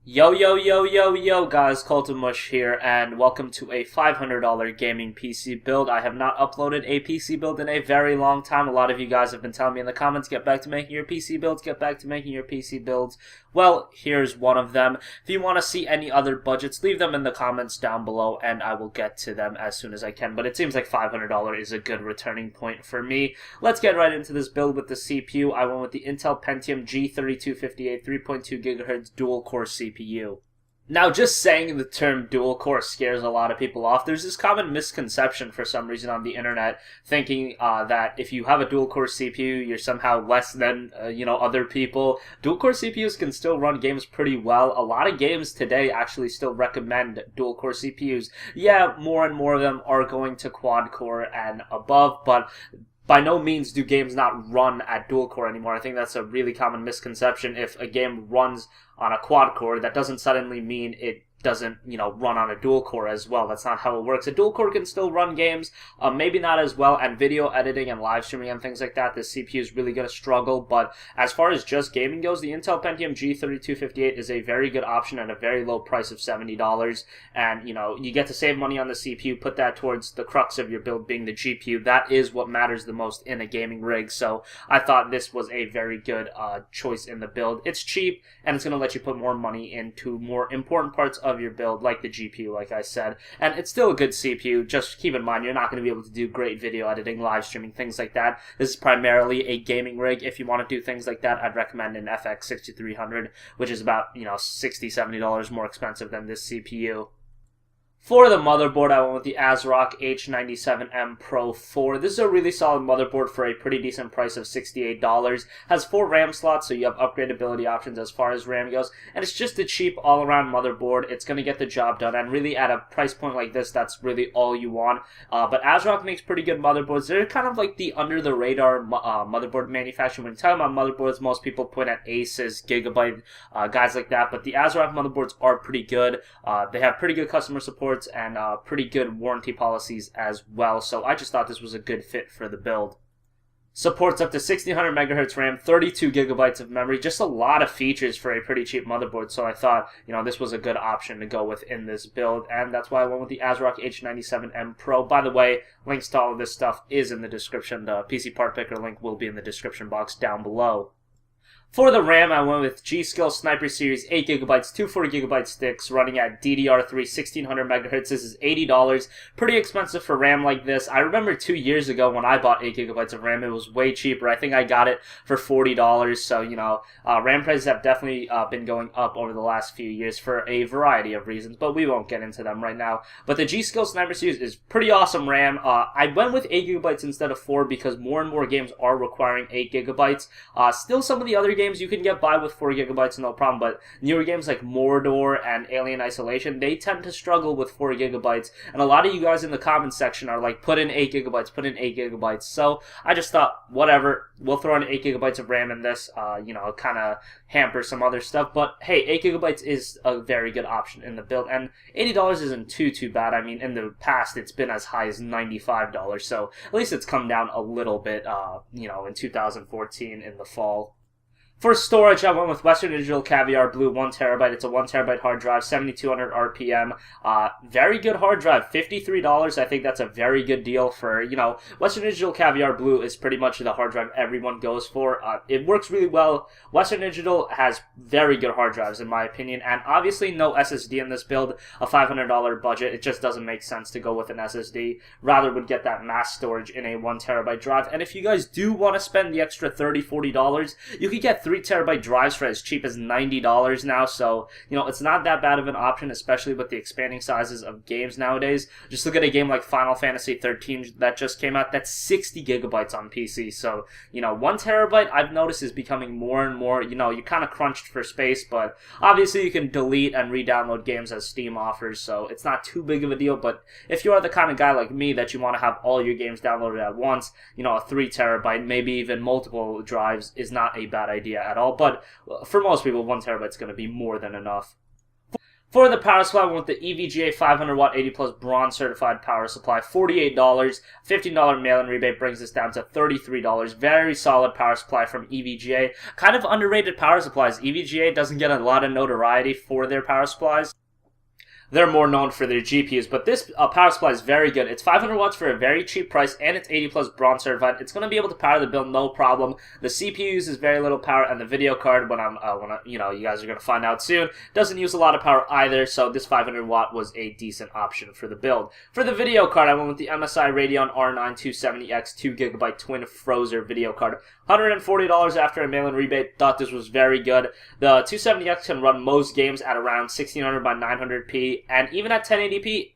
Yo, yo, yo, yo, yo, guys, Colton Mush here, and welcome to a $500 gaming PC build. I have not uploaded a PC build in a very long time. A lot of you guys have been telling me in the comments, get back to making your PC builds, get back to making your PC builds. Well, here's one of them. If you want to see any other budgets, leave them in the comments down below, and I will get to them as soon as I can. But it seems like $500 is a good returning point for me. Let's get right into this build with the CPU. I went with the Intel Pentium G3258 3.2 GHz dual-core CPU. Now, just saying the term dual core scares a lot of people off. There's this common misconception for some reason on the internet, thinking that if you have a dual core CPU, you're somehow less than other people. Dual core CPUs can still run games pretty well. A lot of games today actually still recommend dual core CPUs. Yeah, more and more of them are going to quad core and above, but by no means do games not run at dual core anymore. I think that's a really common misconception. If a game runs on a quad core, that doesn't suddenly mean it doesn't, run on a dual core as well. That's not how it works. A dual core can still run games, maybe not as well, and video editing and live streaming and things like that, the CPU is really going to struggle. But as far as just gaming goes, the Intel Pentium G3258 is a very good option at a very low price of $70. And, you get to save money on the CPU, put that towards the crux of your build being the GPU. That is what matters the most in a gaming rig. So I thought this was a very good choice in the build. It's cheap, and it's going to let you put more money into more important parts of your build, like the GPU, like I said. And it's still a good CPU. Just keep in mind, you're not going to be able to do great video editing, live streaming, things like that. This is primarily a gaming rig. If you want to do things like that, I'd recommend an FX 6300, which is about, $60, $70 more expensive than this CPU. For the motherboard, I went with the ASRock H97M Pro 4. This is a really solid motherboard for a pretty decent price of $68. Has 4 RAM slots, so you have upgradability options as far as RAM goes. And it's just a cheap all-around motherboard. It's going to get the job done. And really, at a price point like this, that's really all you want. But ASRock makes pretty good motherboards. They're kind of like the under-the-radar motherboard manufacturer. When you talk about motherboards, most people point at Asus, Gigabyte, guys like that. But the ASRock motherboards are pretty good. They have pretty good customer support and pretty good warranty policies as well, so I just thought this was a good fit for the build. Supports up to 1600 megahertz RAM, 32 gigabytes of memory, just a lot of features for a pretty cheap motherboard, so I thought, this was a good option to go with in this build, and that's why I went with the ASRock H97M Pro. By the way, links to all of this stuff is in the description. The PC part picker link will be in the description box down below. For the RAM, I went with G.Skill Sniper Series 8GB, two 4GB sticks running at DDR3 1600 MHz. This is $80. Pretty expensive for RAM like this. I remember 2 years ago when I bought 8GB of RAM, it was way cheaper. I think I got it for $40. So, RAM prices have definitely been going up over the last few years for a variety of reasons, but we won't get into them right now. But the G.Skill Sniper Series is pretty awesome RAM. I went with 8GB instead of 4 because more and more games are requiring 8GB. Still, some of the other games you can get by with 4GB, no problem, but newer games like Mordor and Alien Isolation, they tend to struggle with 4GB, and a lot of you guys in the comments section are like, put in 8GB, put in 8GB, so I just thought, whatever, we'll throw in 8GB of RAM in this, kind of hamper some other stuff, but hey, 8GB is a very good option in the build, and $80 isn't too bad. I mean, in the past, it's been as high as $95, so at least it's come down a little bit, in 2014 in the fall. For storage, I went with Western Digital Caviar Blue 1TB. It's a 1TB hard drive, 7200 RPM. Very good hard drive, $53. I think that's a very good deal for, Western Digital Caviar Blue is pretty much the hard drive everyone goes for. It works really well. Western Digital has very good hard drives, in my opinion, and obviously no SSD in this build. A $500 budget, it just doesn't make sense to go with an SSD. Rather would get that mass storage in a 1TB drive. And if you guys do want to spend the extra $30, $40, you could get 3TB drives for as cheap as $90 now, so it's not that bad of an option, especially with the expanding sizes of games nowadays. Just look at a game like Final Fantasy 13 that just came out. That's 60 gigabytes on PC, so 1TB I've noticed is becoming more and more, you're kind of crunched for space, but obviously you can delete and re-download games as Steam offers, so it's not too big of a deal. But if you are the kind of guy like me that you want to have all your games downloaded at once, a 3TB, maybe even multiple drives is not a bad idea at all, but for most people, 1TB is going to be more than enough. For the power supply, I went with the EVGA 500 watt 80 plus bronze certified power supply, $48. $15 mail-in rebate brings this down to $33. Very solid power supply from EVGA. Kind of underrated power supplies. EVGA doesn't get a lot of notoriety for their power supplies. They're more known for their GPUs, but this power supply is very good. It's 500 watts for a very cheap price, and it's 80 plus bronze certified. It's going to be able to power the build no problem. The CPU uses very little power, and the video card, you guys are going to find out soon, doesn't use a lot of power either. So this 500 watt was a decent option for the build. For the video card, I went with the MSI Radeon R9 270X 2GB twin Frozr video card. $140 after a mail-in rebate. Thought this was very good. The 270X can run most games at around 1600 by 900p, and even at 1080p,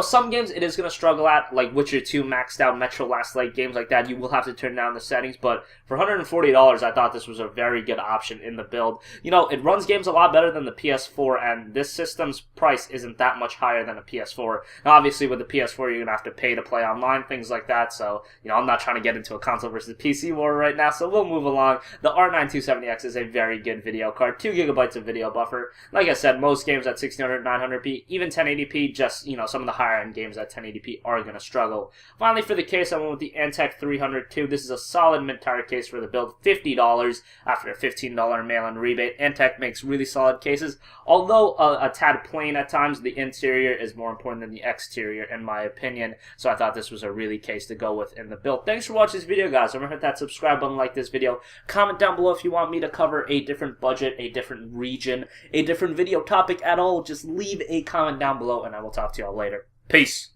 some games it is going to struggle at, like Witcher 2 maxed out Metro Last Light, games like that. You will have to turn down the settings, but for $140, I thought this was a very good option in the build. It runs games a lot better than the PS4, and this system's price isn't that much higher than a PS4. Now, obviously, with the PS4, you're going to have to pay to play online, things like that, so, I'm not trying to get into a console versus PC war right now, so we'll move along. The R9 270X is a very good video card, 2 gigabytes of video buffer. Like I said, most games at 1600, 900p, even 1080p, just, some of the higher end games at 1080p are going to struggle. Finally, for the case, I went with the Antec 302. This is a solid mid-tire case for the build, $50 after a $15 mail-in rebate. Antec makes really solid cases, although a tad plain at times. The interior is more important than the exterior, in my opinion, so I thought this was a really case to go with in the build. Thanks for watching this video, guys. Remember to hit that subscribe button, like this video, comment down below if you want me to cover a different budget, a different region, a different video topic at all. Just leave a comment down below, and I will talk to y'all later. Peace.